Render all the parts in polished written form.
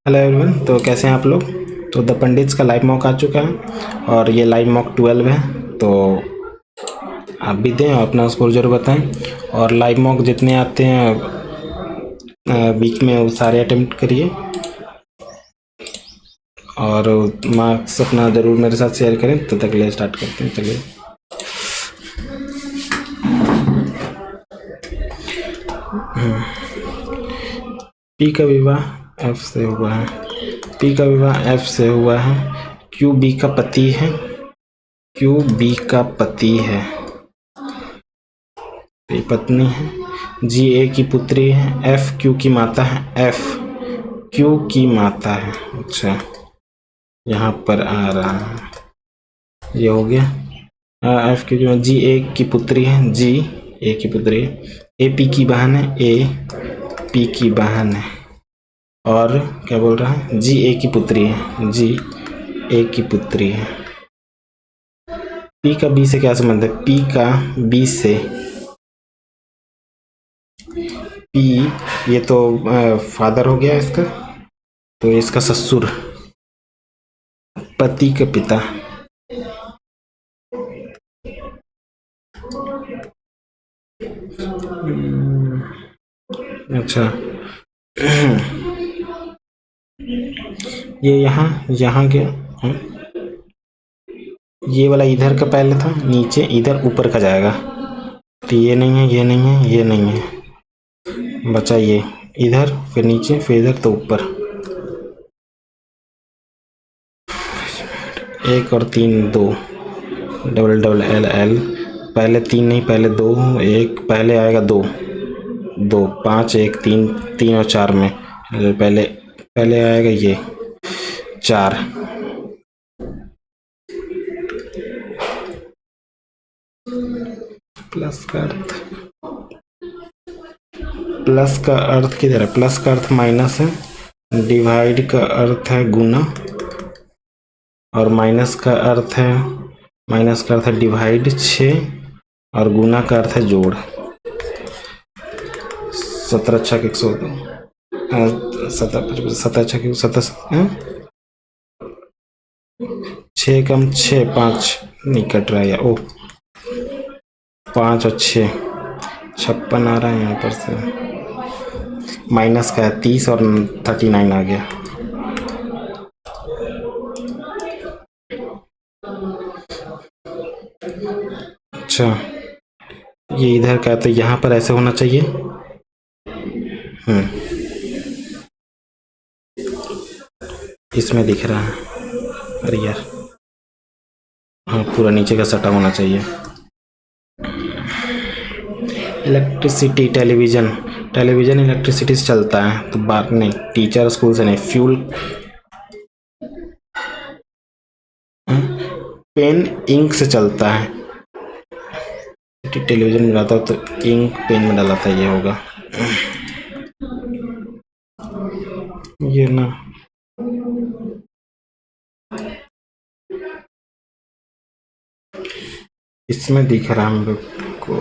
Hello everyone, तो कैसे हैं आप लोग। तो द पंडित्स का लाइव मॉक आ चुका है और ये लाइव मॉक 12 है। तो आप भी दें और अपना स्कोर जरूर बताएं। और लाइव मॉक जितने आते हैं वीक में वो सारे अटेम्प्ट करिए और मार्क्स अपना ज़रूर मेरे साथ शेयर करें। तो तक ले स्टार्ट करते हैं। चलिए, पी का विवाह एफ से हुआ है। पी का विवाह एफ से हुआ है। क्यू बी का पति है। क्यू बी का पति है, पत्नी है। जी ए की पुत्री है। एफ क्यू की माता है। एफ क्यू की माता है। अच्छा, यहाँ पर आ रहा है, ये हो गया। एफ क्यू की जी ए की पुत्री है। जी ए की पुत्री है। ए पी की बहन है। ए पी की बहन है। और क्या बोल रहा है, जी ए की पुत्री है। जी ए की पुत्री है। पी का बी से क्या संबंध है। पी का बी से, पी ये तो फादर हो गया इसका, तो इसका ससुर, पति का पिता। अच्छा, ये यहाँ के ये वाला इधर का पहले था, नीचे इधर ऊपर का जाएगा। तो ये नहीं है, ये नहीं है, ये नहीं है, बचा ये इधर, फिर नीचे, फिर इधर, तो ऊपर। 1 और 3 2, डबल डबल एल एल। पहले 3 नहीं, पहले 2, 1 पहले आएगा, 2 2 5 1 3, 3 और 4 में पहले पहले आएगा ये 4। प्लस का अर्थ, प्लस का अर्थ किधर है। प्लस का अर्थ माइनस है। डिवाइड का अर्थ है गुना। और माइनस का अर्थ है डिवाइड 6। और गुना का अर्थ है जोड़। 17 छक 102, 17 छक 6 कम 6 5 नहीं कट रहा है। ओ 5 और 6 56 आ रहा है यहाँ पर से। माइनस का है 30 और 39 आ गया। अच्छा, ये इधर का है तो यहाँ पर ऐसे होना चाहिए। इसमें दिख रहा है, अरे यार, हाँ पूरा नीचे का सटा होना चाहिए। इलेक्ट्रिसिटी, टेलीविजन, टेलीविजन इलेक्ट्रिसिटी से चलता है, तो बात नहीं, टीचर स्कूल से नहीं। फ्यूल, पेन इंक से चलता है। टेलीविजन में डालता तो इंक पेन में डाला था, ये होगा ये ना। इसमें दिख रहा है हम लोग को,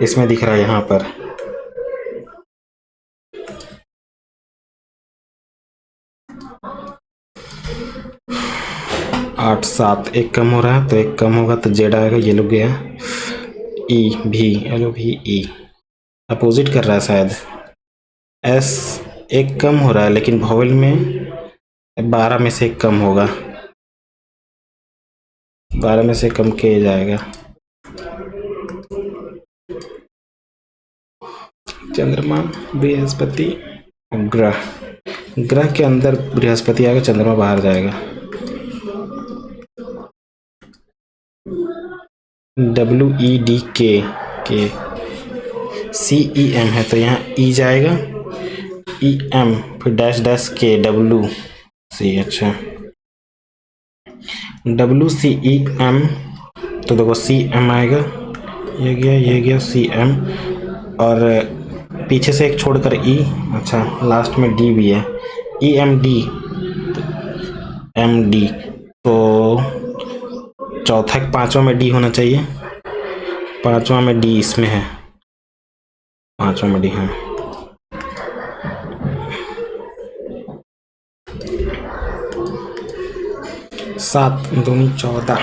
इसमें दिख रहा है यहाँ पर। 8 7 एक कम हो रहा है, तो एक कम होगा तो जेड आएगा। ये लोग गया ई भी, एलो भी ई अपोजिट कर रहा है शायद। एस एक कम हो रहा है, लेकिन वॉवेल में 12 में से एक कम होगा। 12 में से कम किया जाएगा। चंद्रमा, बृहस्पति, ग्रह, ग्रह के अंदर बृहस्पति आएगा, चंद्रमा बाहर जाएगा। WED के CEM है, तो यहाँ E जाएगा, EM, फिर डैश डैश के WC। अच्छा, WCEM, तो देखो CM आएगा, ये गया CM, और पीछे से एक छोड़कर E। अच्छा, लास्ट में D भी है, EMD, MD, तो चौथा 5वां में D होना चाहिए। 5वां में D इसमें है, 5वां में D है। 7 दूनी 14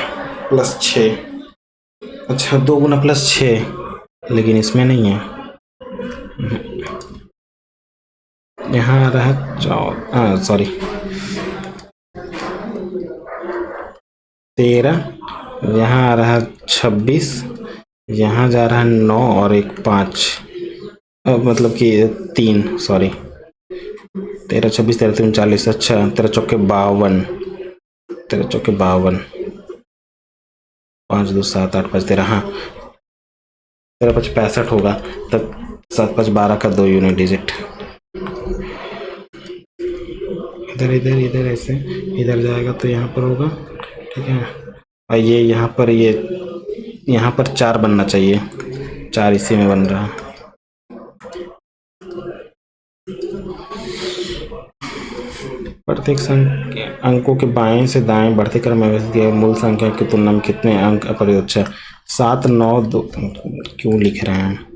प्लस 6। अच्छा 2 गुना प्लस 6, लेकिन इसमें नहीं है। यहाँ आ रहा है सॉरी 13, यहाँ आ रहा है 26, यहाँ जा रहा है 9 और एक 5, मतलब कि 3, सॉरी 13 26 13 3 40। अच्छा 13 चौके 52, 13 चौके 52, 5 2 7 8 5 13, हाँ 13 5 65 होगा। तब 7 5 12 का 2 यूनिट डिजिट। इधर इधर इधर ऐसे इधर जाएगा तो यहाँ पर होगा, ठीक है। और ये यहाँ पर, ये यहाँ पर 4 बनना चाहिए, 4 इसी में बन रहा है। प्रत्येक अंकों के बाएं से दाएं बढ़ते क्रम में व्यवस्थित मूल संख्या की तुलना में कितने अंक अपरिवर्तनीय? 7 9 2 क्यों लिख रहे हैं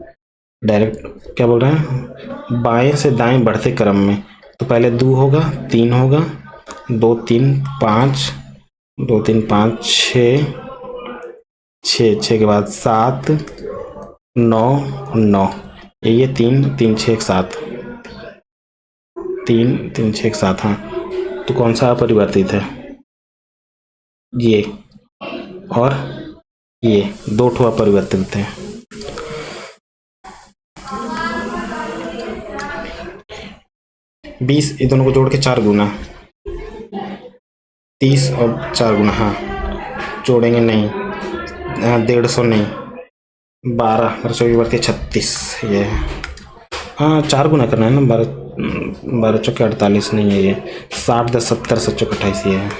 डायरेक्ट? क्या बोल रहे हैं? बाएं से दाएं बढ़ते क्रम में, तो पहले 2 होगा, 3 होगा, 2 3 5, 2 3 5 6, 6 के बाद 7 9 9, ये 3 3 6 1 7, 3 3 6 1 7। हाँ तो कौन सा अपरिवर्तित है? ये और ये 2 ठो अपरिवर्तित है। बीस, ये दोनों को जोड़ के 4 गुना 30 और 4 गुना, हाँ जोड़ेंगे नहीं, 150 नहीं, 12 खर्चों की बढ़ती 36, ये हाँ 4 गुना करना है ना, 12 चौके 48 नहीं है, ये 60 10 70 7 चौके 28 ये है।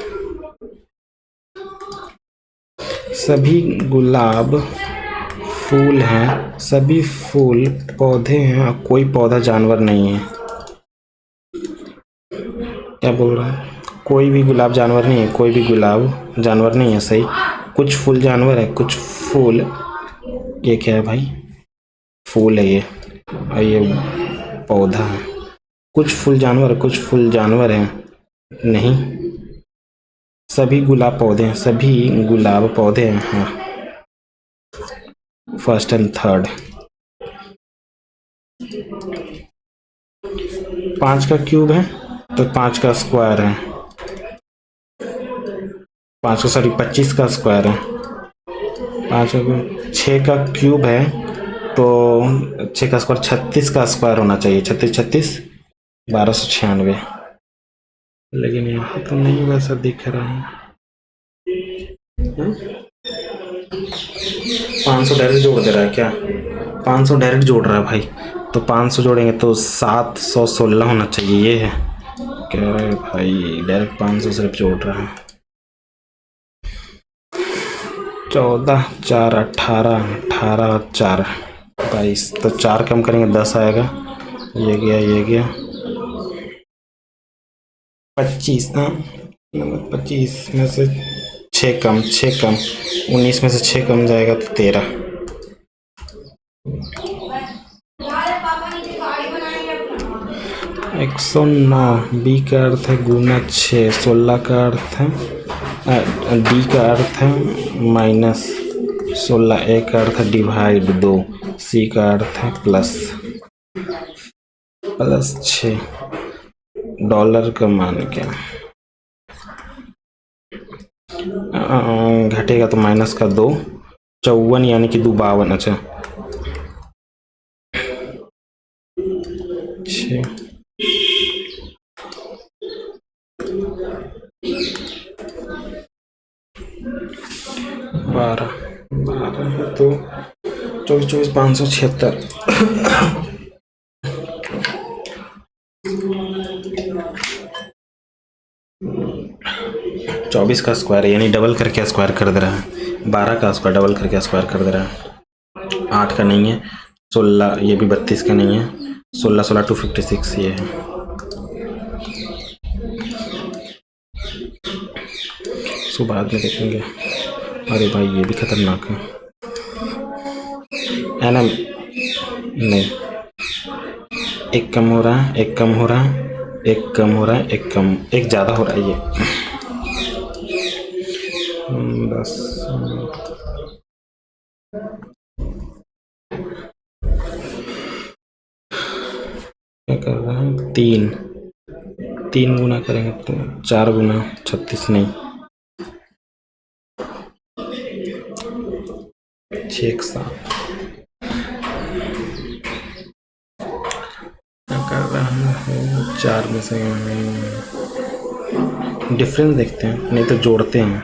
सभी गुलाब फूल हैं, सभी फूल पौधे हैं और कोई पौधा जानवर नहीं है। क्या बोल रहा है? कोई भी गुलाब जानवर नहीं है, कोई भी गुलाब जानवर नहीं है, सही। कुछ फूल जानवर है, कुछ फूल, ये क्या है भाई? फूल है ये, और ये पौधा है। कुछ फूल जानवर, कुछ फूल जानवर हैं नहीं, सभी गुलाब पौधे हैं, सभी गुलाब पौधे हैं। हाँ फर्स्ट एंड थर्ड। 5 का क्यूब है तो 5 का स्क्वायर है, 5 का सॉरी 25 का स्क्वायर है, 5 का 6 का क्यूब है तो 6 का स्क्वायर 36 का स्क्वायर होना चाहिए, 36 36 1296, लेकिन यहाँ तो नहीं वैसा दिख रहा है। 500 डायरेक्ट जोड़ दे रहा है क्या? 500 डायरेक्ट जोड़ रहा है भाई, तो 500 जोड़ेंगे तो 716 होना चाहिए, ये है क्या भाई? डायरेक्ट 500 सिर्फ जोड़ रहा है। 14 4 18 18 4 22, तो 4 कम करेंगे 10 आएगा, ये गया ये गया 25 ना, 25 में से 6 कम 6 कम 19 में से 6 कम जाएगा तो 13। एक 109, बी का अर्थ है गुना 6, 16 का अर्थ है, डी का अर्थ है माइनस 16, ए का अर्थ है डिवाइड 2, सी का अर्थ है प्लस 6। डॉलर का मान क्या घटेगा तो माइनस का 2, 54 यानी कि 2 52। अच्छा 6 12 12 तो 24 24 576। 24 का स्क्वायर यानी डबल करके स्क्वायर कर दे रहा है, 12 का स्क्वायर डबल करके स्क्वायर कर दे रहा है, 8 का नहीं है, 16 ये भी 32 का नहीं है, 16 16 256 ये है। सो बाद में देखेंगे। अरे भाई ये भी खतरनाक है ना? नहीं, एक कम हो रहा है, एक कम हो रहा है, एक कम हो रहा है, एक ज़्यादा हो रहा है, ये 10 क्या कर रहा है, 3 गुना करेंगे तो 4 गुना 36 नहीं 6 7 क्या कर रहा है, 4 में से डिफरेंस देखते हैं, नहीं तो जोड़ते हैं,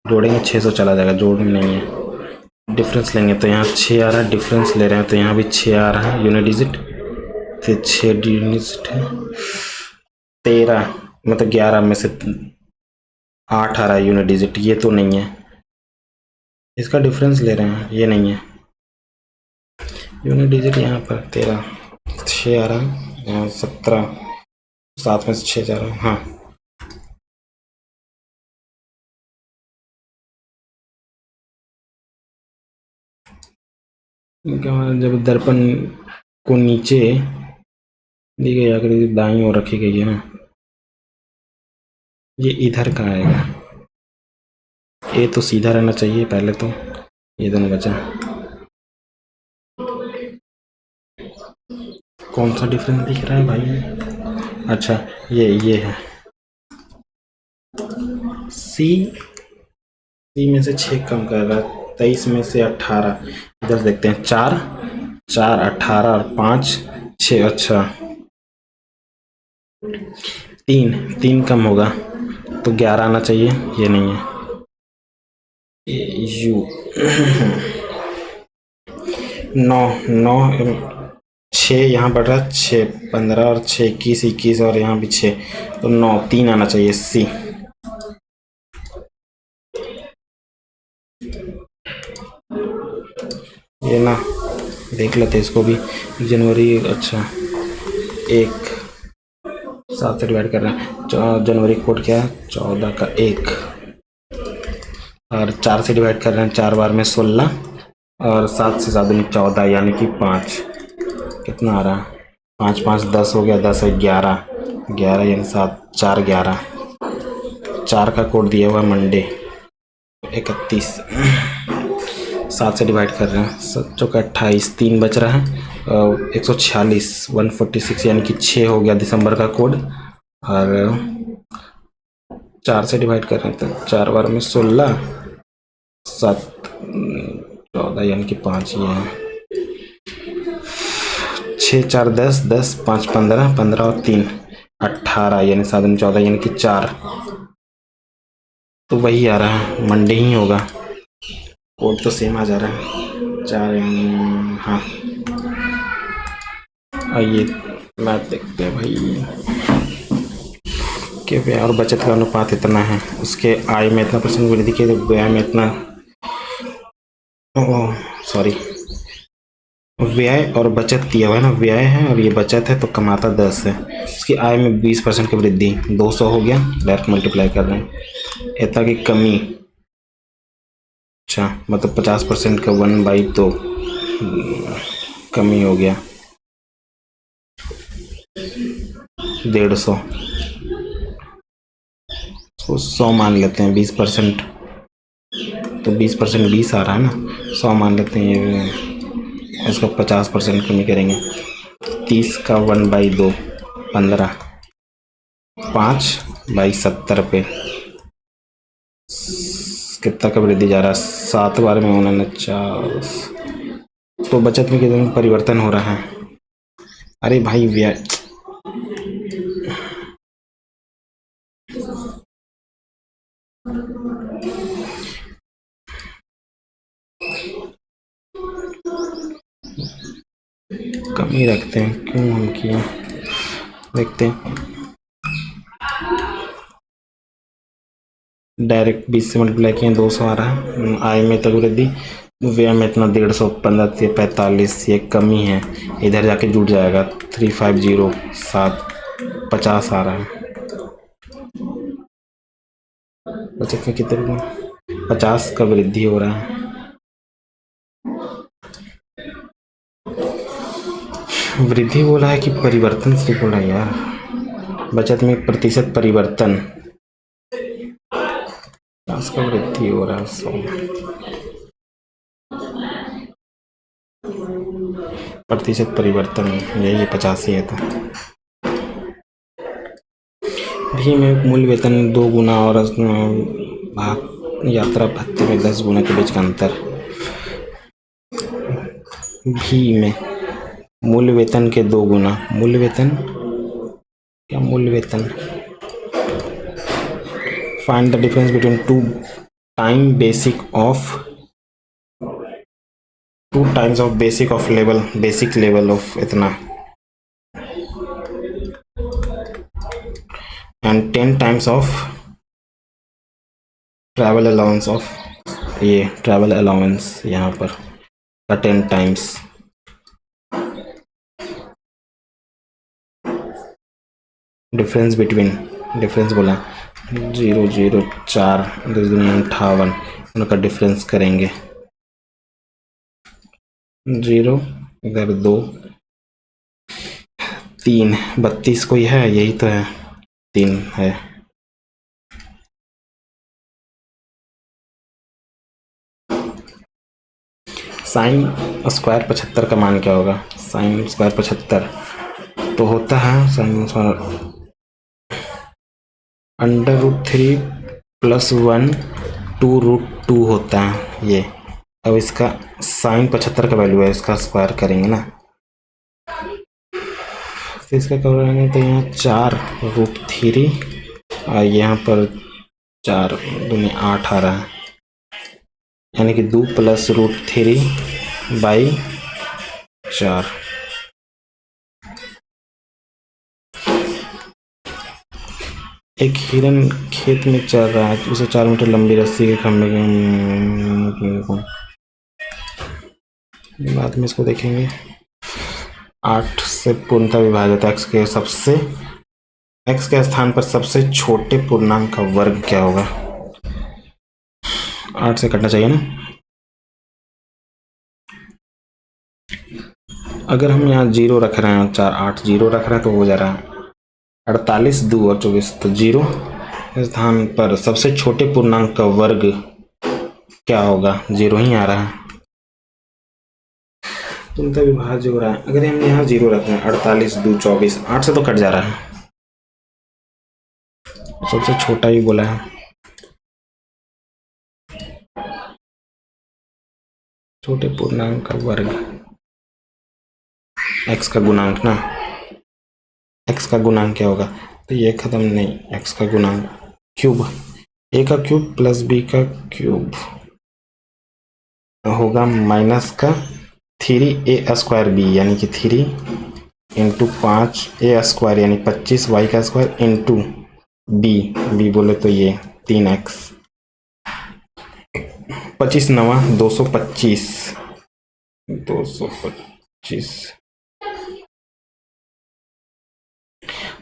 जोड़ेंगे 600 चला जाएगा, जोड़ नहीं है, डिफरेंस लेंगे तो यहाँ 6 आ रहा है, डिफरेंस ले रहे हैं तो यहाँ भी 6 आ रहा है, यूनिट डिजिट तो 6 डिजिट है, 13 मतलब 11 में से 8 आ रहा है यूनिट डिजिट, ये तो नहीं है, इसका डिफरेंस ले रहे हैं, ये नहीं है यूनिट डिजिट, यहाँ पर 13 6 आ रहा है, यहाँ 17 7 में से 6 जा रहा है, हाँ जब दर्पण को नीचे दी गई आकृति दाईं ओर रखी गई है ना, ये इधर का आएगा, ये तो सीधा रहना चाहिए पहले तो, ये दोनों बचा, कौन सा डिफरेंस दिख रहा है भाई, अच्छा ये है सी में से 6 कम कर रहा है, 23 में से 18, इधर देखते हैं 4 18 और 5 6, अच्छा 3 कम होगा तो 11 आना चाहिए, ये नहीं है, यू 9 6 यहाँ बढ़ रहा है, 6 15 और 6 21 और यहाँ भी 6 तो 9 3 आना चाहिए, सी ये ना देख लेते इसको भी, जनवरी, अच्छा 1 7 से डिवाइड कर रहे हैं, जनवरी कोड क्या है 14 का 1 और 4 से डिवाइड कर रहे हैं, 4 बार में 16 और 7 से 7 में 14 यानी कि 5, कितना आ रहा है 5 5 10 हो गया, 10 है 11 11 यानी 7 4 11, 4 का कोड दिया हुआ है मंडे 31, 7 से डिवाइड कर रहे हैं, 7 चौका 28, 3 बच रहा है, 146 146 यानी कि 6 हो गया दिसंबर का कोड, और 4 से डिवाइड कर रहे हैं तो 4 बार में 16 7 14 यानी कि 5, ये है 6 4 10 10 5 15 15 और 3 18 यानी 7 में 14 यानी कि 4, तो वही आ रहा है, मंडे ही होगा, कोड तो सेम आ जा रहा है 4, हाँ आइए मैथ देखते हैं भाई, के व्यय और बचत का अनुपात इतना है, उसके आय में इतना % वृद्धि के व्यय में इतना, सॉरी व्यय और बचत दिया हुआ है ना, व्यय है और ये बचत है तो कमाता 10 है, इसकी आय में 20% की वृद्धि 200 हो गया, डायरेक्ट मल्टीप्लाई कर रहे हैं, इतना की कमी, अच्छा मतलब 50% का 1/2 कमी हो गया 150, तो 100 मान लेते हैं, 20% तो 20% 20 आ रहा है ना, 100 मान लेते हैं, ये इसका 50% कमी करेंगे, 30 का 1/2 15, 5/70 पे कितना का वृद्धि जा रहा है, 7 बार में 49, तो बचत में कितना परिवर्तन हो रहा है, अरे भाई व्यय कम ही रखते हैं, क्यों हम किए, देखते हैं डायरेक्ट 20 से मल्टीप्लाई किए 200 आ रहा है, आय में तक वृद्धि, व्यय में इतना 150, 15 से 45, ये कमी है, इधर जाके जुड़ जाएगा 350 7 50 आ रहा है, बचत में कितने 50 का वृद्धि हो रहा है, वृद्धि बोला है कि परिवर्तन से बोला यार, बचत में प्रतिशत परिवर्तन 50 का वृद्धि हो रहा है 100 प्रतिशत परिवर्तन, यही 85 है। तो भी में मूल वेतन 2 गुना और यात्रा भत्ते में 10 गुना के बीच का अंतर। भी में मूल वेतन के 2 गुना, मूल वेतन क्या, मूल वेतन, find the difference between 2 times of basic level of इतना and 10 times of travel allowance of, ये ट्रैवल अलाउंस यहाँ पर का 10 टाइम्स। डिफरेंस बोला 004 10 दूनी 58, उनका डिफरेंस करेंगे 0 इधर 2 3 32 कोई है, यही तो है 3 है। साइन स्क्वायर 75 का मान क्या होगा? साइन स्क्वायर 75 तो होता है साइन √3 + 1 2√2 होता है ये। अब इसका साइन 75 का वैल्यू है, इसका स्क्वायर करेंगे ना तो इसका करेंगे तो यहाँ 4√3 और यहाँ पर 4 दूनी 8 आ रहा है, यानी कि 2 + √3/4। एक हिरन खेत में चल रहा है, उसे 4 मीटर लंबी रस्सी के खंभे के बाद में इसको देखेंगे। 8 से पूर्णतः विभाजित x के स्थान पर सबसे छोटे पूर्णांक का वर्ग क्या होगा? 8 से कटना चाहिए ना। अगर हम यहाँ 0 रख रहे हैं, 4 8 0 रख रहे हैं तो हो जा रहा है 48 2 और 24, तो 0 स्थान पर सबसे छोटे पूर्णांक का वर्ग क्या होगा? 0 ही आ रहा है, पूर्णतः विभाज्य हो रहा है। अगर हम यहाँ 0 रख रहे हैं 48 2 24, 8 से तो कट जा रहा है, सबसे छोटा ही बोला है, छोटे पूर्णांक का वर्ग x का गुणांक ना, x का गुणांक क्या होगा? तो ये खत्म नहीं, x का गुणांक क्यूब, a का क्यूब प्लस b का क्यूब होगा माइनस का 3a² b, यानी कि 3 × 5a² यानी 25 y का स्क्वायर इंटू b बोले तो ये 3x, 25 9 225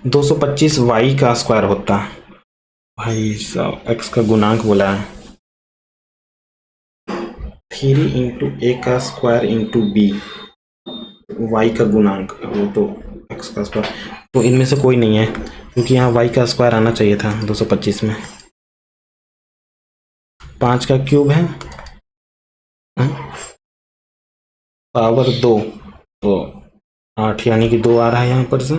225 y का स्क्वायर होता है। भाई साहब x का गुणांक बोला है 3 × a² इंटू b, y का गुणांक वो तो x का स्क्वायर, तो इनमें से कोई नहीं है क्योंकि यहाँ y का स्क्वायर आना चाहिए था 225 में। 5 का क्यूब है पावर 2 तो 8, यानी कि 2 आ रहा है यहाँ पर से।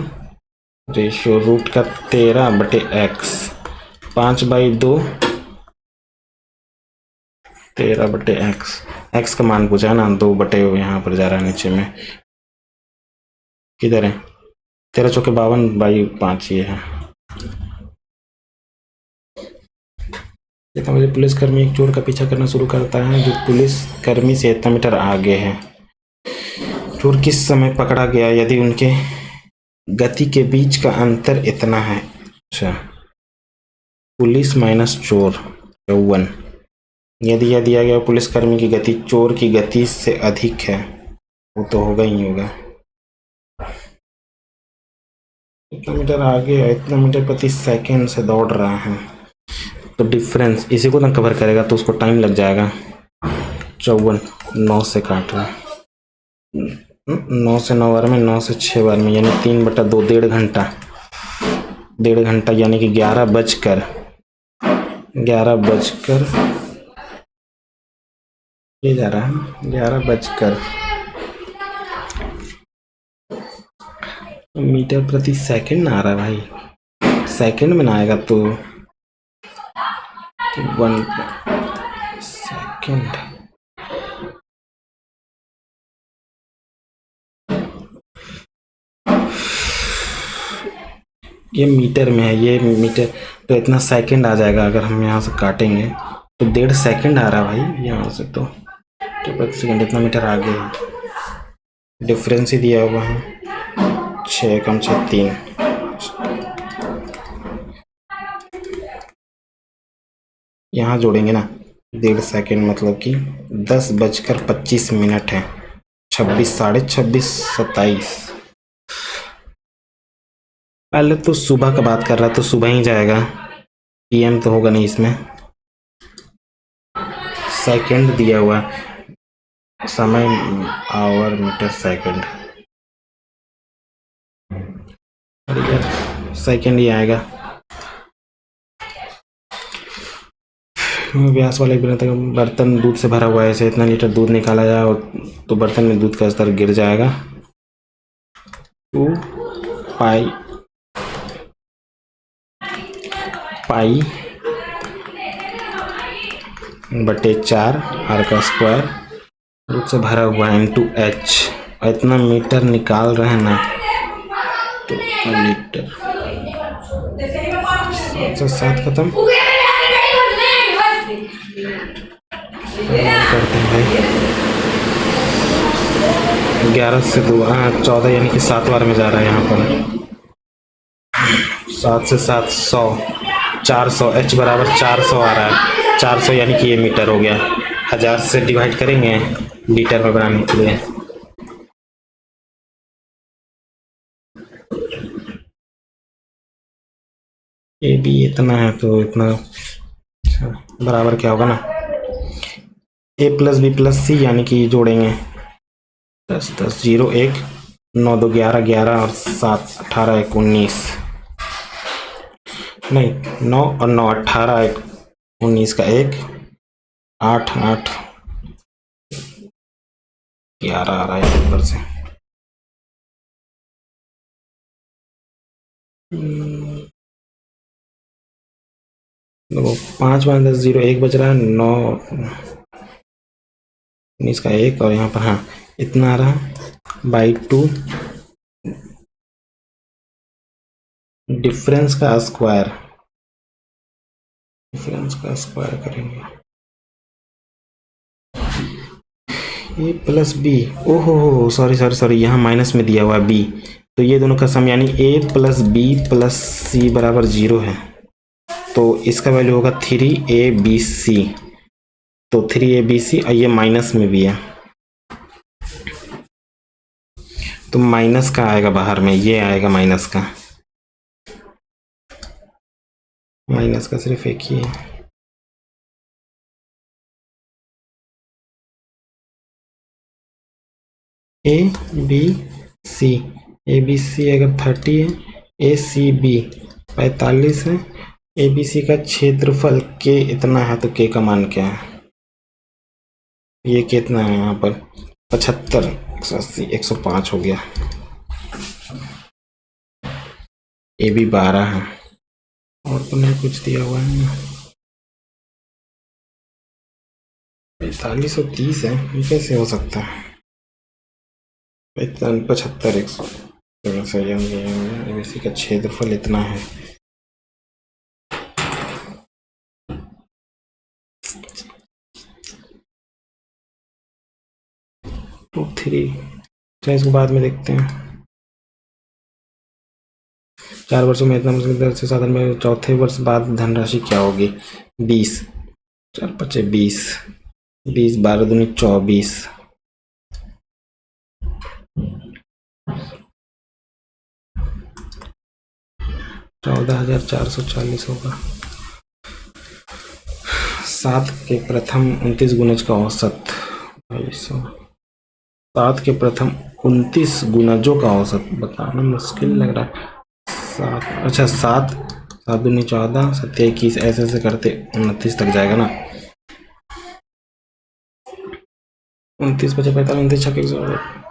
रेशियो रूट का 13/x, 5/2 13/x, x का मान पूछा है ना, 2 यहाँ पर जा रहा है नीचे में, किधर है 13 चौके 52/5 ये है। इतना बजे पुलिसकर्मी एक चोर का पीछा करना शुरू करता है जो पुलिसकर्मी से इतना मीटर आगे है। चोर किस समय पकड़ा गया यदि उनके गति के बीच का अंतर इतना है? अच्छा, पुलिस माइनस चोर 54, यदि यह दिया गया पुलिसकर्मी की गति चोर की गति से अधिक है, वो तो होगा ही होगा। इतना मीटर आगे है, इतना मीटर प्रति सेकंड से दौड़ रहा है, तो डिफरेंस इसी को ना कवर करेगा तो उसको टाइम लग जाएगा। 54 9 से काट रहा है, 9 से 9 बार में, 9 से 6 बार में, यानी 3/2 1.5 घंटा, यानी कि 11 बजकर 11 बजकर ये जा रहा है 11 बजकर मीटर प्रति सेकंड आ रहा है भाई, सेकंड में ना आएगा तो 1 सेकंड। ये मीटर में है, ये मीटर तो इतना सेकंड आ जाएगा। अगर हम यहाँ से काटेंगे तो 1.5 सेकंड आ रहा है भाई यहाँ से, तो प्रति सेकंड इतना मीटर आगे है। डिफरेंस ही दिया हुआ है 6 कम 6 3। यहाँ जोड़ेंगे ना 1.5 सेकंड, मतलब कि 10:25 है। 26 साढ़े 26 27। पहले तो सुबह का बात कर रहा तो सुबह ही जाएगा, पीएम तो होगा नहीं इसमें। सेकंड दिया हुआ समय, आवर मीटर सेकंड, सेकंड ही आएगा। व्यास वाले बिना तक बर्तन दूध से भरा हुआ है, ऐसे इतना लीटर दूध निकाला जाए तो बर्तन में दूध का स्तर गिर जाएगा। 2 पाई बटे 4 आर का स्क्वायर दूध से भरा हुआ है इंटू एच। इतना मीटर निकाल रहे हैं ना, तो लीटर 7 खत्म करते हैं भाई। 11 से 2 14, यानी कि 7 बार में जा रहा है यहाँ पर। 7 से 7 100, 400, एच बराबर 400 आ रहा है। 400 यानी कि ये मीटर हो गया। 1000 से डिवाइड करेंगे लीटर में बनाने के लिए। ये भी इतना है तो इतना बराबर क्या होगा ना, a प्लस बी प्लस सी, यानी कि जोड़ेंगे 10 10 0 1 9 2 11 11 और 7 18 1 19, नहीं 9 और 9 18 1 19 का 1 8 8 11 आ रहा है ऊपर से। देखो 5 5 10 0 1 बच रहा है, 9 19 का 1 और यहाँ पर हाँ इतना आ रहा है बाई 2 डिफरेंस का स्क्वायर, करेंगे ए प्लस बी। ओहो सॉरी यहाँ माइनस में दिया हुआ है बी, तो ये दोनों का सम यानी a प्लस बी प्लस सी बराबर 0 है, तो इसका वैल्यू होगा 3abc। तो 3abc और ये माइनस में भी है, तो माइनस का आएगा बाहर में, ये आएगा माइनस का सिर्फ एक ही है। ए बी सी अगर 30 है, ए सी बी 45 है, ए बी सी का क्षेत्रफल के इतना है, तो के का मान क्या है, ये कितना है यहाँ पर 75 180 105 हो गया। ए बी 12 है, और तो नहीं कुछ दिया हुआ है। 4530 है, ये कैसे हो सकता है 75 100 एबीसी का क्षेत्रफल इतना है। टू 3 इसको बाद में देखते हैं। 4 वर्षों में इतना मुश्किल दर से साधन में चौथे वर्ष बाद धनराशि क्या होगी 20, 4 5 20 20 12 दूनी 24, 14,440 होगा। 7 के प्रथम 29 गुणज का औसत 7 के प्रथम 29 गुणजों का औसत बताना मुश्किल लग रहा है। 7 अच्छा 7 7 दूनी 14, 7 21, ऐसे ऐसे करते 29 तक जाएगा ना। 29 25 45 29 छक्के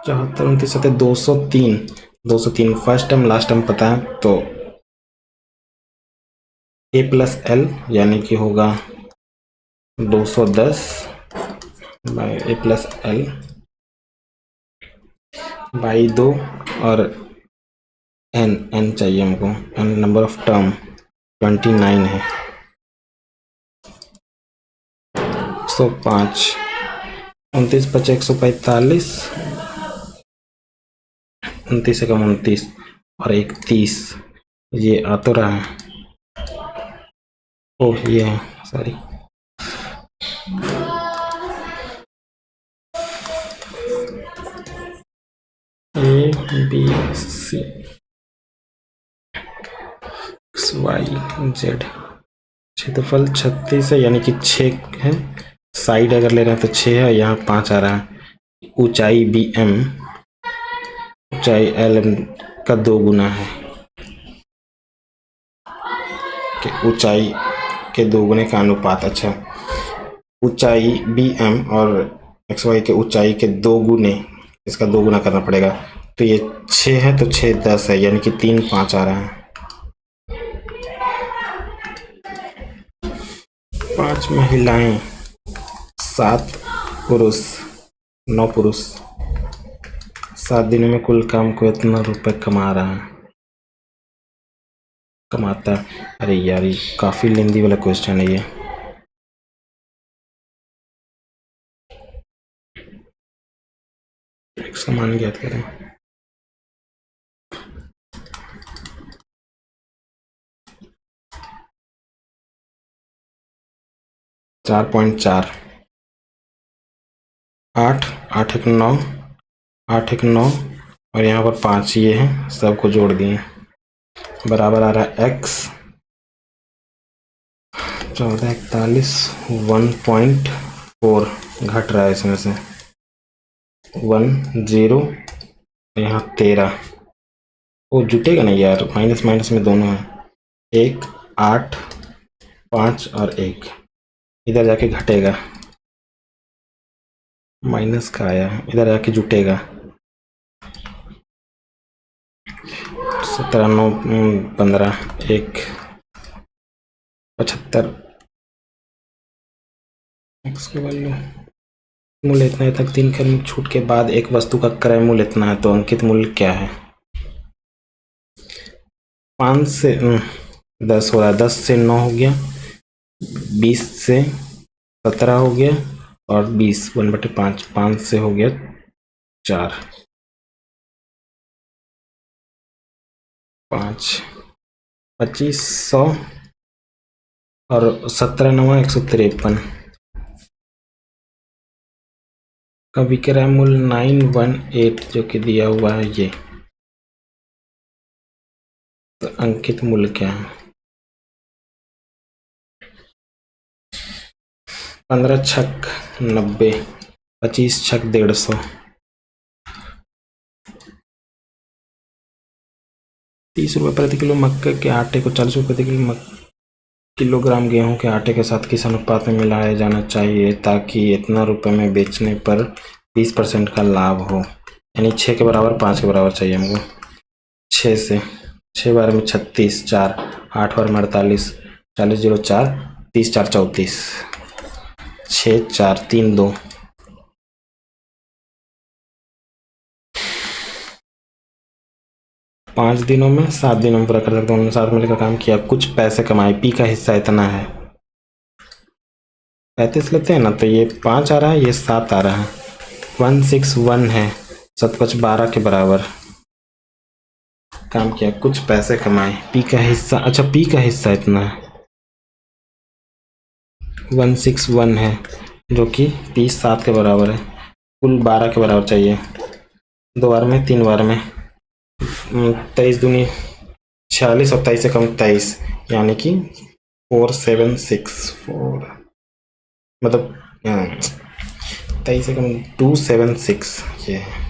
74 29 7 203, 203 फर्स्ट टर्म लास्ट टर्म पता है तो a प्लस एल यानी कि होगा 210 by A plus L by 2 और एन चाहिए हमको, एन नंबर ऑफ टर्म 29 है। 105 29 25 145, 29 से कम 29 और 31, ये आ तो रहा है। ओह ये है, sorry. A B C X Y Z, क्षेत्रफल 36 है यानी कि 6 है। साइड अगर ले रहे हैं तो 6 है, यहाँ 5 आ रहा है। ऊंचाई बी एम, ऊंचाई एल एम का 2 गुना है, कि ऊंचाई के 2 गुने का अनुपात। अच्छा, ऊंचाई बी एम और एक्स वाई के ऊंचाई के 2 गुने, इसका 2 गुना करना पड़ेगा। तो ये 6 है तो 6 10 है यानी कि 3 5 आ रहा है। 5 महिलाएं, 7 पुरुष, 9 पुरुष 7 दिनों में कुल काम को इतना रुपए कमा रहा है, कमाता है। अरे यार ये काफी लेंदी वाला क्वेश्चन है ये। एक समान ज्ञात करें। 4.4, 8 8 1 9, 8 1 9 और यहाँ पर 5 ये है, सबको जोड़ दिए बराबर आ रहा है x 1441 1.4 घट रहा है इसमें से 1 0, यहाँ 13। वो जुटेगा नहीं यार, माइनस माइनस में दोनों है। 1 8 5 और 1 इधर जाके घटेगा, माइनस का आया, इधर जाके जुटेगा। 17 9 15 1 75, एक्स की वैल्यू मूल्य इतना है तक 3 क्रम छूट के बाद एक वस्तु का क्रय मूल्य इतना है तो अंकित मूल्य क्या है। 5 से 10 हो रहा है, 10 से 9 हो गया, 20 से 17 हो गया और 20 1/5, 5 से हो गया 4, 5 2500 और 17 9 153 का विक्रय मूल्य 918 जो कि दिया हुआ है ये, तो अंकित मूल्य क्या है। 15 छक 90, 25 छक 150, 30 रुपये प्रति किलो मक्के के आटे को 40 रुपये प्रति किलोग्राम गेहूं के आटे के साथ किस अनुपात में मिलाया जाना चाहिए ताकि इतना रुपए में बेचने पर 20% का लाभ हो। यानी 6 के बराबर 5 के बराबर चाहिए हमको। 6 से 6 बार में 36, 4 8 बार में 48, 40 0 4 30 4 34, 6 4 3 2, 5 दिनों में 7 दिनों में पूरा कर सकते हैं। उन्होंने 7 मिलकर काम किया, कुछ पैसे कमाए, पी का हिस्सा इतना है। 35 लेते हैं ना तो ये 5 आ रहा है, ये 7 आ रहा है, 161 है, 7 5 12 के बराबर काम किया, कुछ पैसे कमाए, पी का हिस्सा। अच्छा पी का हिस्सा इतना है 161 है जो कि पी 7 के बराबर है, कुल 12 के बराबर चाहिए। 2 बार में 3 बार में 23 दूनी 46 और 23 से कम 23 यानी कि 4764, मतलब 23 से कम 276 ये है।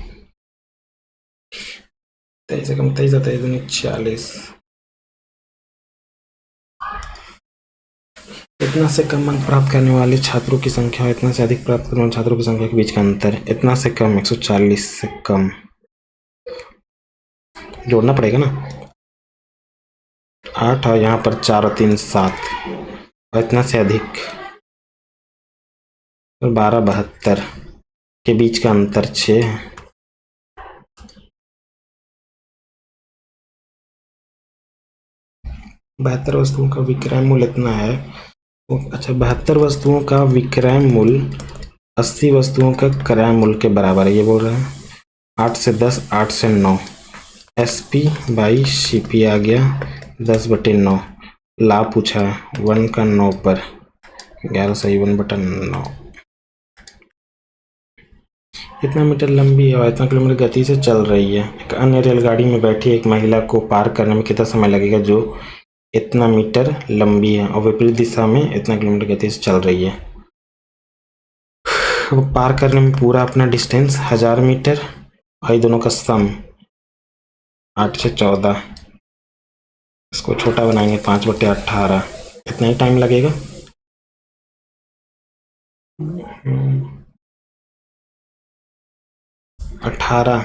23 से कम 23 और 23 दूनी 46, इतना से कम अंक प्राप्त करने वाले छात्रों की संख्या और इतना से अधिक प्राप्त करने वाले छात्रों की संख्या के बीच का अंतर, इतना से कम 140 से कम, जोड़ना पड़ेगा ना, 8 और यहाँ पर 4 और 3 7, और इतना से अधिक 12 72 के बीच का अंतर 6 है। बहत्तर वस्तुओं का विक्रय मूल्य इतना है। अच्छा, 72 वस्तुओं का विक्रय मूल्य 80 वस्तुओं का क्रय मूल्य के बराबर है, ये बोल रहे हैं। 8 से 10, 8 से 9, SP बाई CP आ गया 10/9। लाभ पूछा है 1 का 9 पर 11 सही 1/9। इतना मीटर लंबी है और इतना किलोमीटर गति से चल रही है। एक अन्य रेलगाड़ी में बैठी एक महिला को पार करने में कितना समय लगेगा जो इतना मीटर लंबी है और विपरीत दिशा में इतना किलोमीटर गति से चल रही है। वो पार करने में पूरा अपना डिस्टेंस 1000 मीटर और दोनों का सम 8 से 14, इसको छोटा बनाएंगे 5/18, इतना ही टाइम लगेगा। 18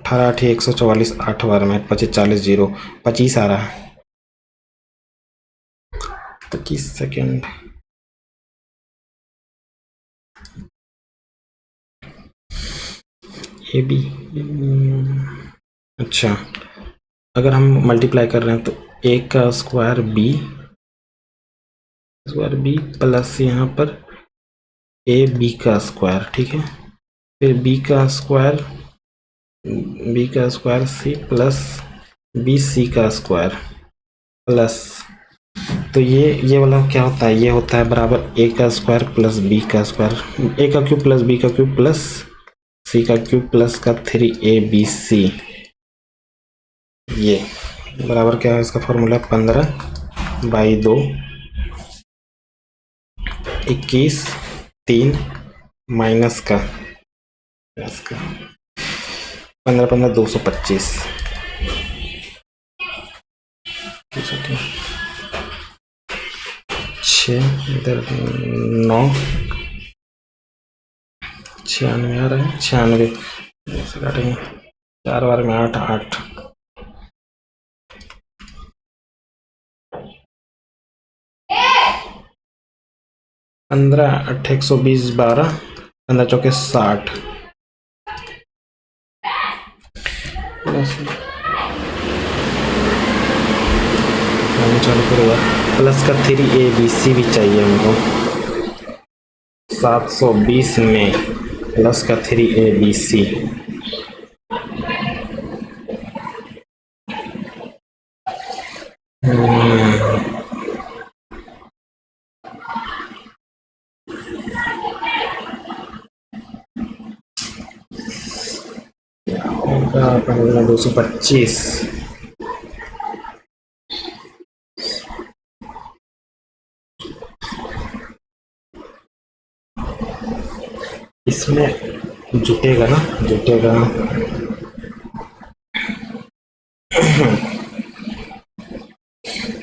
8 144, 8 बार में 25 40 0 25 आ रहा है, 25 सेकेंड। ये भी अच्छा, अगर हम मल्टीप्लाई कर रहे हैं तो a का स्क्वायर b प्लस यहाँ पर ab का स्क्वायर, ठीक है, फिर b का स्क्वायर c प्लस bc का स्क्वायर प्लस, तो ये वाला क्या होता है, ये होता है बराबर a का स्क्वायर प्लस b का स्क्वायर, a का क्यूब प्लस b का क्यूब प्लस c का क्यूब प्लस का 3abc, ये बराबर क्या है, इसका फॉर्मूला 15/2 21 3 माइनस का 15 15 225, 6 इधर 9 96 आ रहा है, 96 ऐसे काटेंगे 4 बार में 8 8, 15 8 120 12 15 चौके 60, चालू करेगा प्लस का 3abc भी चाहिए हमको, 720 में प्लस का 3abc, होगा 225, इसमें जुटेगा ना, जुटेगा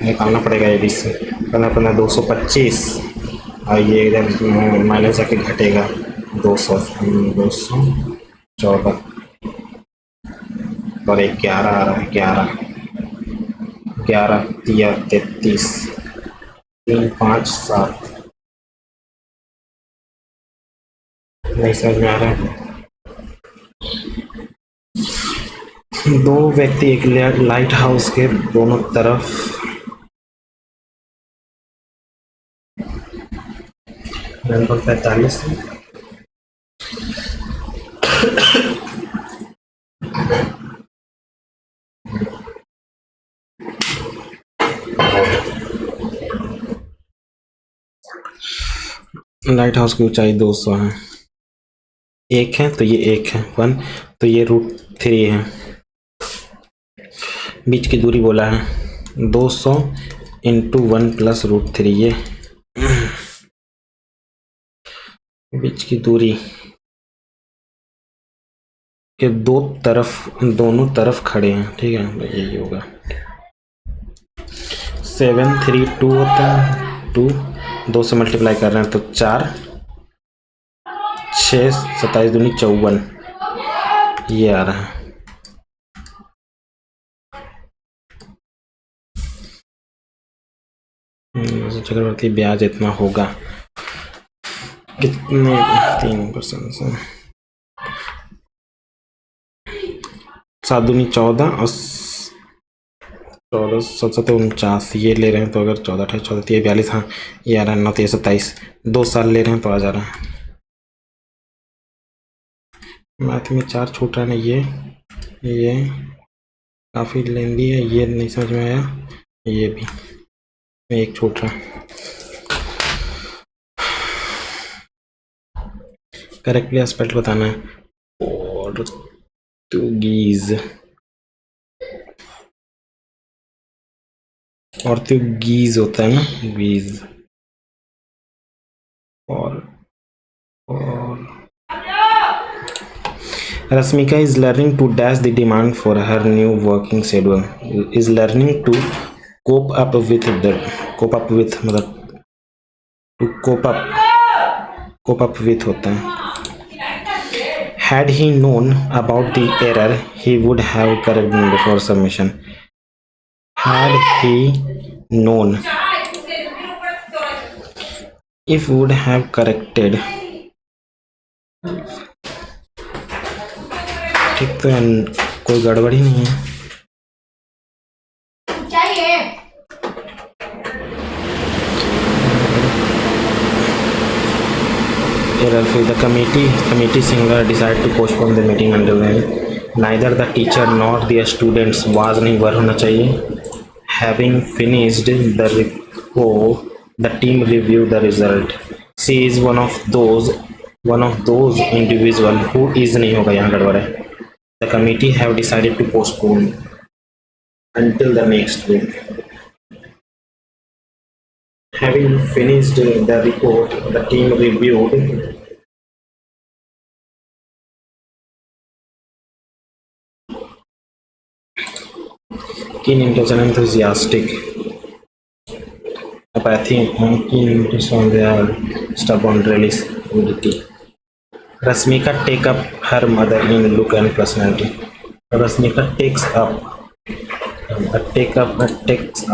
निकालना पड़ेगा ये भी से 15 225 और ये इधर माइनस जाके घटेगा 200 214 और 11 आ रहा है, 11 33 3 5 7, नहीं समझ में आ रहा है। 2 व्यक्ति एक लाइट हाउस के दोनों तरफ लगभग 45 लाइट हाउस की ऊंचाई 200 है, 1 है तो ये 1 है 1, तो ये √3 है, बीच की दूरी बोला है 200 × 1 + √3, ये बीच की दूरी के दोनों तरफ खड़े हैं, ठीक है, तो यही होगा 7 3 2 होता है 2 2 से मल्टीप्लाई कर रहे हैं तो 4, 6, 27 दूनी 54, ये आ रहा है। चक्रवर्ती ब्याज इतना होगा, कितने 3% से 7 दूनी 14 और 14, 7, 49, ये ले रहे हैं तो अगर 14, 28, 14, 42, हाँ ये आ रहा है 9, 13, 27, 2 साल ले रहे हैं तो आ जा रहा है। मैथ में 4 छूट रहा है ना, ये काफ़ी लेंदी है, ये नहीं समझ में आया, ये भी 1 छूट रहा है। करेक्टली स्पेल्ड बताना है। पोर्तुगीज, पोर्तुगीज होता है ना, गीज। और Rasmika is learning to dash the demand for her new working schedule. Is learning to cope up with मतलब to cope up with होता है। Had he known about the error, he would have corrected before submission. Had he known, if would have corrected, ठीक तो कोई गड़बड़ी नहीं है। The committee singular decided to postpone the meeting until then. Neither the teacher nor the students was नहीं वर होना चाहिए। Having finished the report, the team reviewed the result. She is one of those individual who is नहीं होगा, यहाँ गड़बड़ है। The committee have decided to postpone until the next week. Having finished the report, the team reviewed keen interest and enthusiastic, apathy, and keen interest on their stubborn religiosity. Rasmika take up her mother in look and personality. Rasmika takes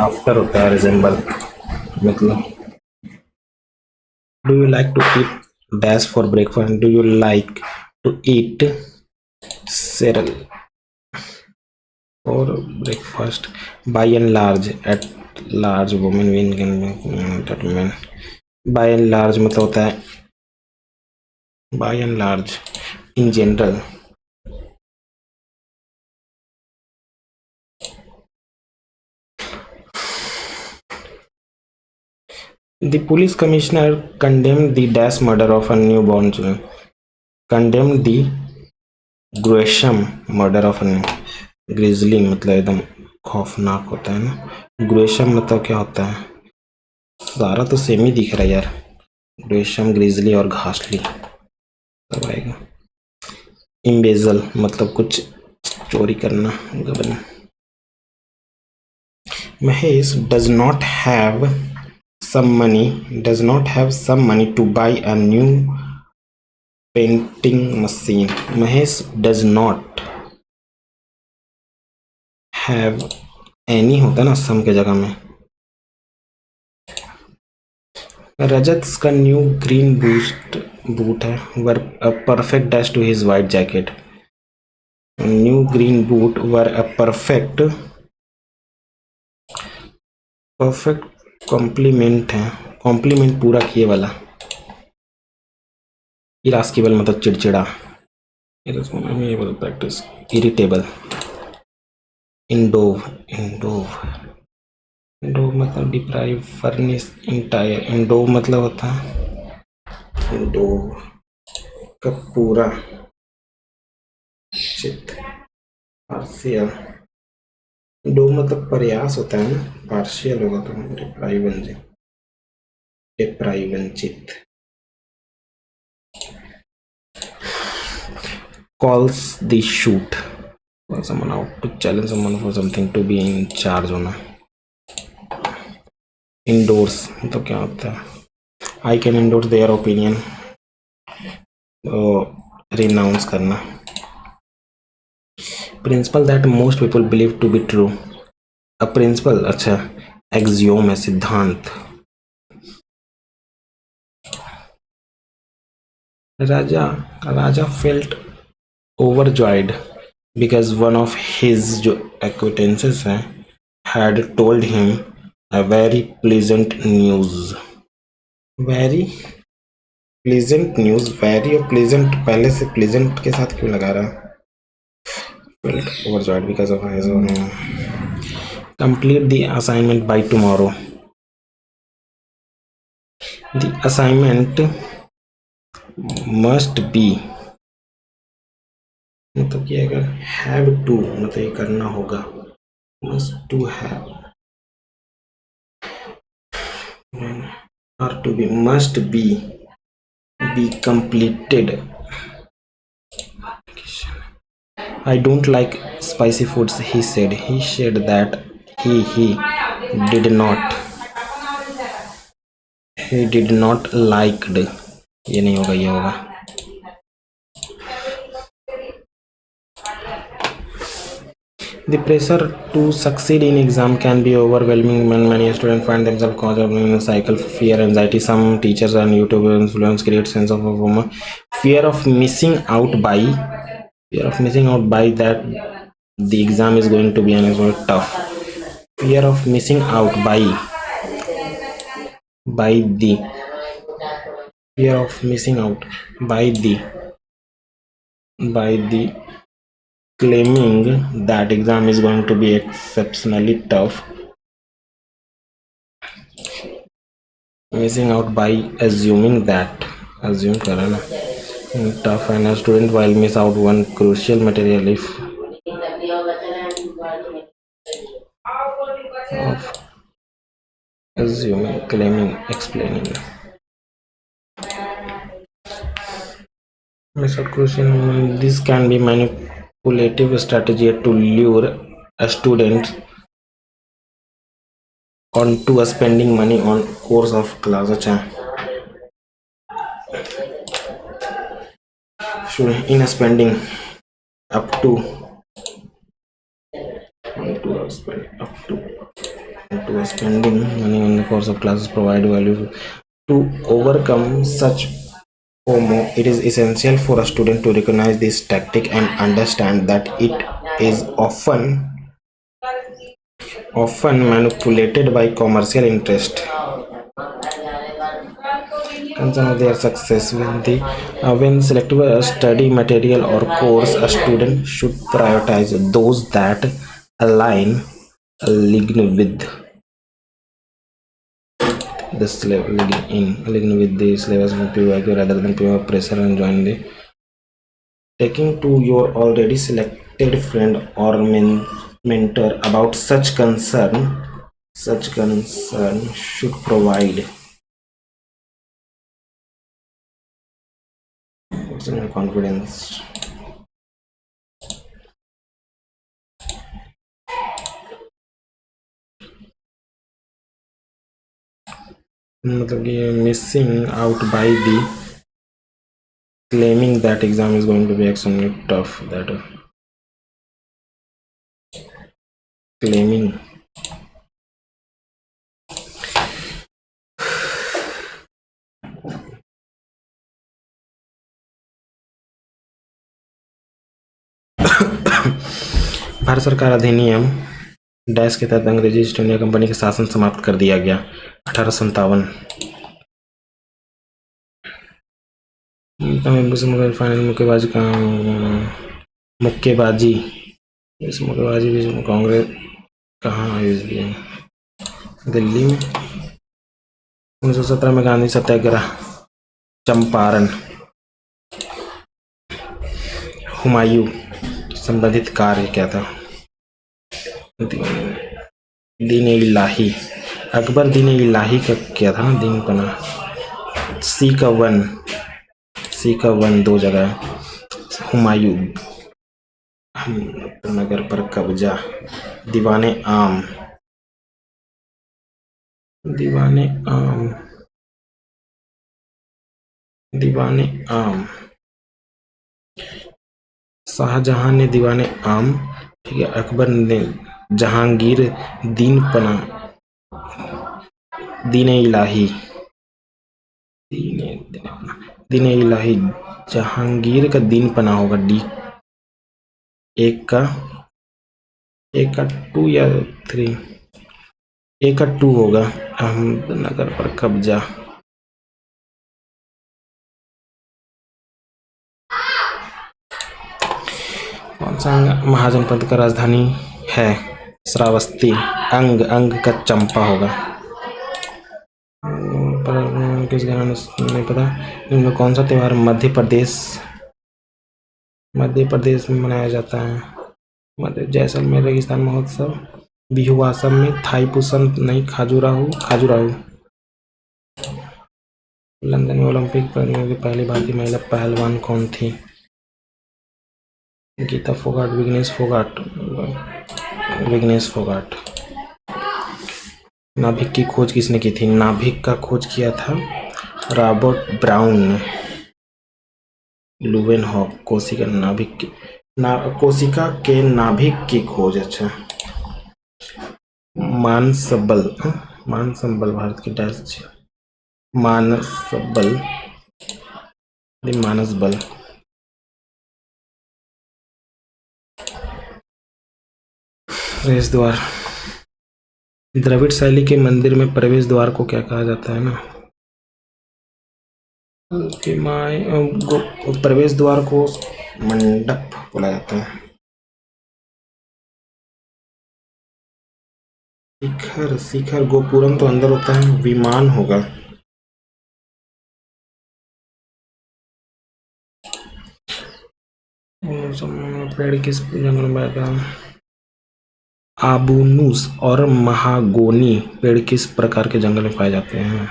after होता है resemble, मतलब do you like to eat dash for breakfast? Do you like to eat cereal for breakfast? By and large, at large women win entertainment. By and large मतलब होता है by and large, in general. The police commissioner condemned the dash murder of a newborn child. Condemned the gruesome murder of a grizzly मतलब एकदम खौफनाक होता है ना। Gresham मतलब क्या होता है, सारा तो सेम ही दिख रहा है यार। ग्रेशम, ग्रिजली और घासली तब आएगा। इम्बेजल मतलब कुछ चोरी करना, गबन। Mahesh does not have some money to buy a new painting machine. Mahesh does not have any होता है ना सम के जगह में। रजत का न्यू ग्रीन बूट है were a perfect dash to his white jacket. New green boot were a perfect complement है, complement पूरा किए वाला। इरास्किबल मतलब चिड़चिड़ा, प्रैक्टिस इरिटेबल। इंडोव मतलब डिप्राइव, फर्निश, इंटायर। इंडोव मतलब होता है इंडोव का पूरा, चित, पार्शियल। इंडोव मतलब प्रयास होता है ना, पार्शियल होगा तो डिप्राइवंचित। calls the shoot for someone out to challenge someone for something, to be in charge होना। इंडोर्स तो क्या होता है, I can endorse their opinion, renounce करना। Principle that most people believe to be true, a principle, अच्छा axiom है, सिद्धांत। Raja felt overjoyed because one of his जो acquaintances हैं had told him a very pleasant news। very pleasant news, very और pleasant पहले से pleasant के साथ क्यों लगा रहा? felt overjoyed because of his complete the assignment by tomorrow। the assignment must be मतलब कि अगर have to मतलब ये करना होगा, must to have or to be, must be completed। I don't like spicy foods, he said। he said that he did not liked, ये नहीं होगा, ये होगा। The pressure to succeed in exam can be overwhelming when many students find themselves caught up in a cycle of fear, anxiety. Some teachers and YouTube influence create sense of fear of missing out by that the exam is going to be tough, fear of missing out by the fear of missing out by the claiming that exam is going to be exceptionally tough, missing out by assuming that, assume karana tough, and a student while miss out one crucial material if of assuming, claiming, explaining। miss out crucial, this can be manipulative strategy to lure a student onto a spending money on course of class। अच्छा, in a spending up to spending money on the course of classes provide value to overcome such FOMO. It is essential for a student to recognize this tactic and understand that it is often manipulated by commercial interest. Concern of their success when selecting a study material or course, a student should prioritize those that align with the syllabus of PYQ rather than pure pressure and join the taking to your already selected friend or mentor about such concern should provide confidence। मतलब ये missing out by the claiming that exam is going to be extremely tough, that claiming Bharat सरकार अधिनियम dash के तहत अंग्रेजी east India company का शासन समाप्त कर दिया गया 1857। मुक्केबाजी का मुक्केबाजी कांग्रेस कहाँ आयोजित किया? दिल्ली में 1917 में गांधी सत्याग्रह, चंपारण। हुमायूं संबंधित कार्य क्या था? दीन इलाही। अकबर दीन इलाही का क्या था? दीन पना। सी का वन 2 जगह। हुमायूं नगर पर कब्जा। दीवाने आम दीवाने आम, शाहजहां ने दीवाने आम, ठीक है। अकबर ने जहांगीर, दीन पना, दीन इलाही, दीन इलाही, जहांगीर का दीन पना होगा डी। एक का 2 या 3, एक का 2 होगा। अहमदनगर पर कब्जा, कौन सा महाजनपद का राजधानी है? श्रावस्ती। अंग का चंपा होगा। पर किस घराने नहीं पता। इनमें कौन सा त्योहार मध्य प्रदेश में मनाया जाता है? जैसलमेर रेगिस्तान महोत्सव, बिहू असम में, थाईपुसम नहीं, खाजुराहो। लंदन में ओलंपिक की पहली भारतीय महिला पहलवान कौन थी? गीता फोगाट, विग्नेश फोगाट। नाभिक की खोज किसने की थी? नाभिक का खोज किया था रॉबर्ट ब्राउन ने। लुवेनहॉक, कोशिका के नाभिक की खोज। अच्छा। मानसबल भारत की डैश, मानसबल, मानस बल। प्रवेश द्वार, द्रविड़ शैली के मंदिर में प्रवेश द्वार को क्या कहा जाता है ना? प्रवेश द्वार को मंडप बोला जाता है। शिखर गोपुरम तो अंदर होता है, विमान होगा। पेड़ किस जंगल में रहता है? आबूनूस और महागोनी पेड़ किस प्रकार के जंगल में पाए जाते हैं?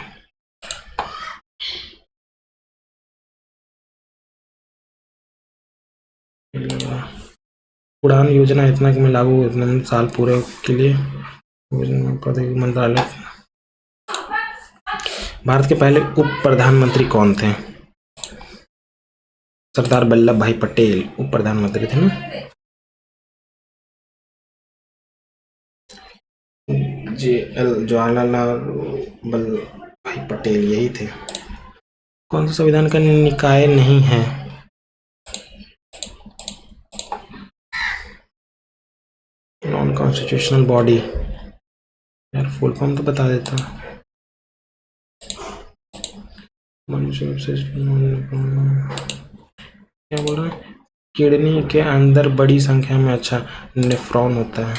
उड़ान योजना इतना में लागू इतने साल पूरे के लिए मंत्रालय। भारत के पहले उप प्रधानमंत्री कौन थे? सरदार वल्लभ भाई पटेल उप प्रधानमंत्री थे ना? जवाहरलाल भाई पटेल यही थे। कौन सा संविधान का निकाय नहीं है? Non constitutional body. यार फुल फॉर्म तो बता देता। क्या बोल रहा है? किडनी के अंदर बड़ी संख्या में अच्छा नेफ्रॉन होता है।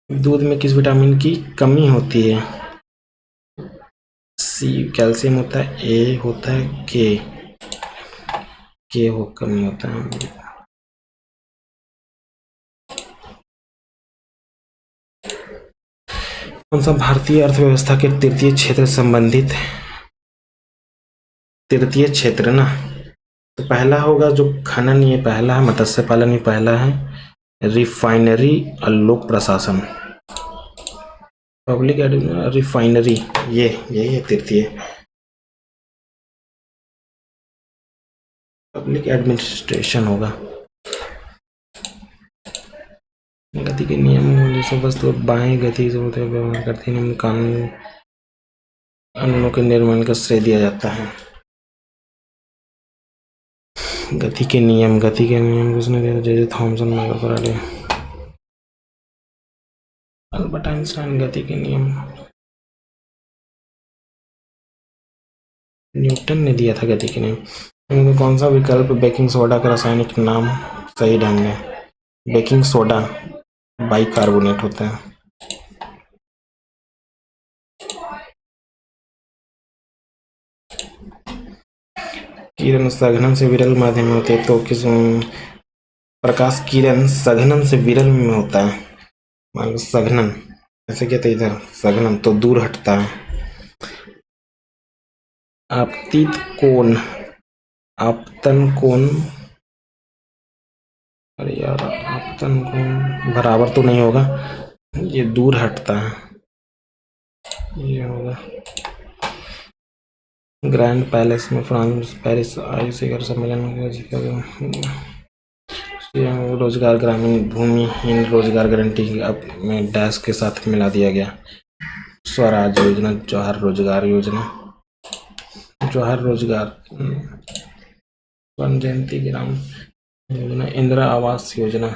दूध में किस विटामिन की कमी होती है? सी कैल्शियम होता है, ए होता है, के हो कमी होता है। कौन सा भारतीय अर्थव्यवस्था के तृतीय क्षेत्र संबंधित? तृतीय क्षेत्र ना, तो पहला होगा जो खनन, ये पहला है। मत्स्य पालन ये पहला है। रिफाइनरी और लोक प्रशासन, पब्लिक रिफाइनरी, ये यही है तृतीय। पब्लिक एडमिनिस्ट्रेशन होगा। गति के नियम जैसे वस्तु बाएं गति से व्यवहार करते हैं, कानूनों के निर्माण का श्रेय दिया जाता है। गति के नियम किसने दिया? J Thomson, Michael Faraday, Albert Einstein. गति के नियम न्यूटन ने दिया था गति के नियम। इनमें कौन सा विकल्प बेकिंग सोडा का रासायनिक नाम सही ढंग है? बेकिंग सोडा बाइकार्बोनेट होता है। किरण सघनन से विरल माध्यम में होते हैं, तो किस प्रकाश किरण सघनन से विरल में होता है? मान लो सघनन ऐसे क्या, तो इधर सघनन तो दूर हटता है। आपतित कोण, आपतन कोण, अरे यार आपतन कोण बराबर तो नहीं होगा, ये दूर हटता है, ये होगा। ग्रैंड पैलेस में फ्रांस पेरिस आयु शिखर सम्मेलन रोजगार ग्रामीण भूमिहीन रोजगार गारंटी अब में डैश के साथ मिला दिया गया। स्वराज योजना, जवाहर रोजगार योजना, जवाहर रोजगार, स्वर्ण जयंती ग्राम योजना, इंदिरा आवास योजना,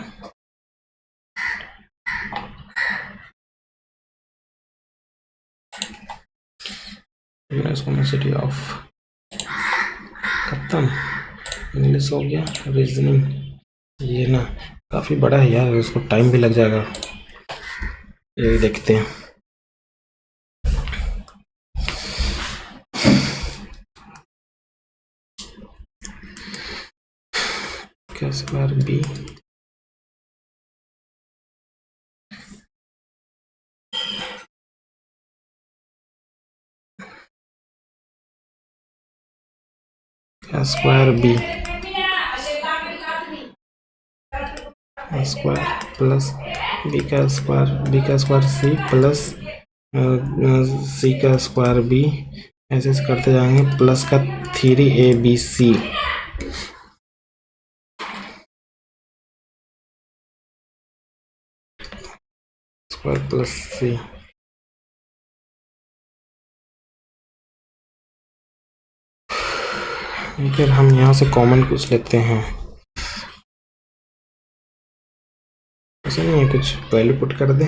यूनिवर्सिटी ऑफ, खत्म। इंग्लिश हो गया, रीजनिंग ये ना काफी बड़ा है यार, उसको टाइम भी लग जाएगा। ये देखते हैं। क्या square B square B square plus B का स्क्वायर सी प्लस सी का स्क्वायर बी, ऐसे करते जाएंगे। प्लस का 3abc स्क्वायर प्लस सी, फिर हम यहाँ से कॉमन कुछ लेते हैं। ऐसा नहीं है, कुछ वैल्यू पुट कर दें,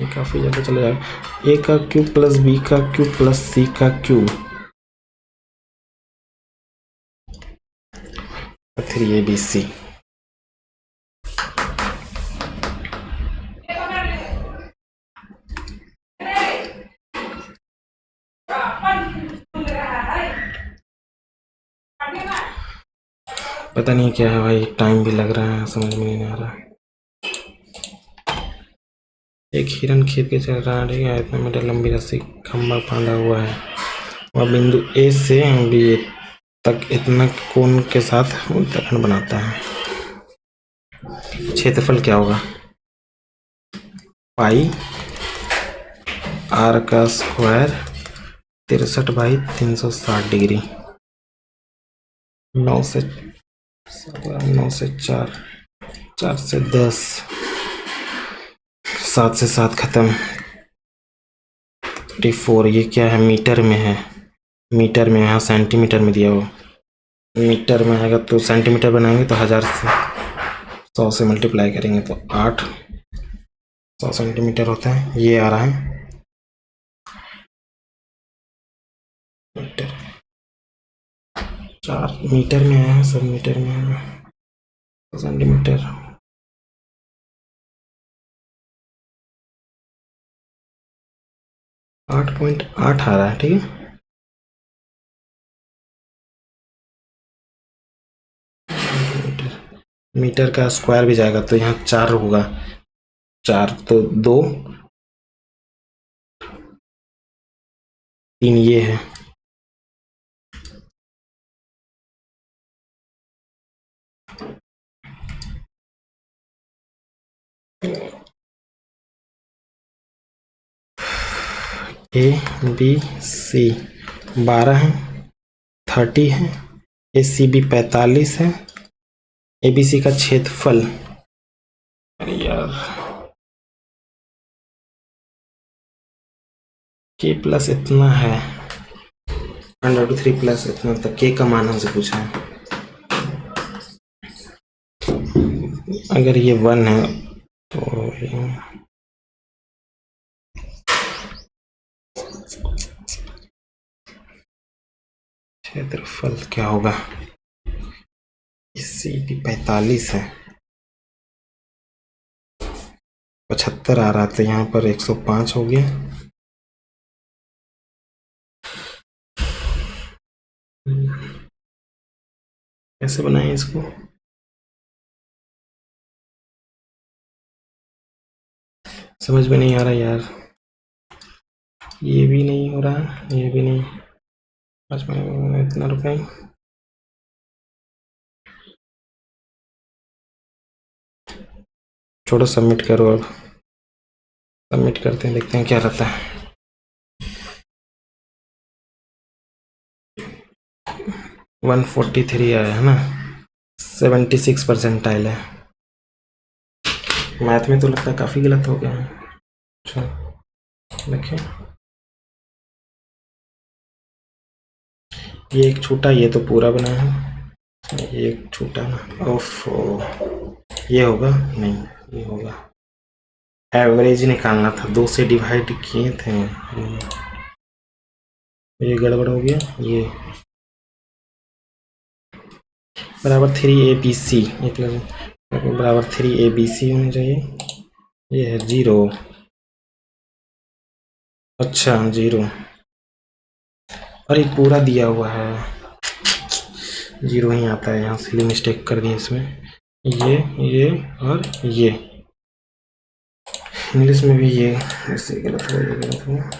काफी ज़्यादा चला जाएगा। ए का क्यूब प्लस बी का क्यूब प्लस सी का क्यूब, 3abc। पता नहीं क्या है भाई, टाइम भी लग रहा है, समझ में नहीं आ रहा। एक हिरन खेत के चल रहा है, ठीक है। इतना मीटर लंबी रस्सी खंभा बांधा हुआ है, वह बिंदु ए से बी तक इतना कोण के साथ उत्तराखंड बनाता है। क्षेत्रफल क्या होगा? पाई आर का स्क्वायर 63/360 डिग्री, 9 से 4, 4 से 10, 7 से 7 खत्म, 34। ये क्या है? मीटर में है, मीटर में, यहाँ सेंटीमीटर में दिया हो। मीटर में आएगा तो सेंटीमीटर बनाएंगे तो 1000 से 100 से मल्टीप्लाई करेंगे तो 800 सेंटीमीटर होता है। ये आ रहा है मीटर, 4 मीटर में आया है, सब मीटर में आया है। सेंटीमीटर 8.8 आ रहा है, ठीक है। मीटर का स्क्वायर भी जाएगा तो यहाँ 4 होगा, 4 तो 2, 3 ये है। ए बी सी 12 है, 30 है, ए सी बी 45 है, ए बी सी का क्षेत्रफल, अरे यार, के प्लस इतना है, 1/3 प्लस इतना, तक के का मान हमसे पूछा है। अगर ये 1 है तो क्षेत्रफल क्या होगा? सी भी 45 है, 75 आ रहा था, यहाँ पर 105 हो गया। कैसे बनाएं इसको? समझ में नहीं आ रहा यार, ये भी नहीं हो रहा, ये भी नहीं। इतना रुपए, छोड़ो, सबमिट करो। अब सबमिट करते हैं, देखते हैं क्या रहता है। 143 आया है ना, 76 परसेंटाइल है। मैथ में तो लगता है काफ़ी गलत हो गया है। अच्छा देखिए, ये एक छोटा, ये तो पूरा बना है, ये एक छोटा ना, ओफो, ये होगा नहीं, ये होगा, एवरेज निकालना था, 2 से डिवाइड किए थे, ये गड़बड़ हो गया। ये बराबर 3ABC, एक बराबर 3ABC होना चाहिए। ये है 0, अच्छा 0, अरे पूरा दिया हुआ है, 0 ही आता है, यहाँ से मिस्टेक कर दी इसमें। ये और ये इंग्लिश में भी ये ऐसे गलत हुआ, ये गलत हुआ।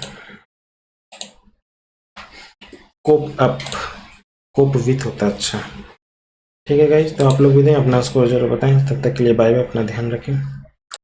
कोप अप, कोप विथ होता है। अच्छा ठीक है गाइज, तो आप लोग भी दें अपना स्कोर जरूर बताएं। तब तक के लिए बाय बाय, अपना ध्यान रखें।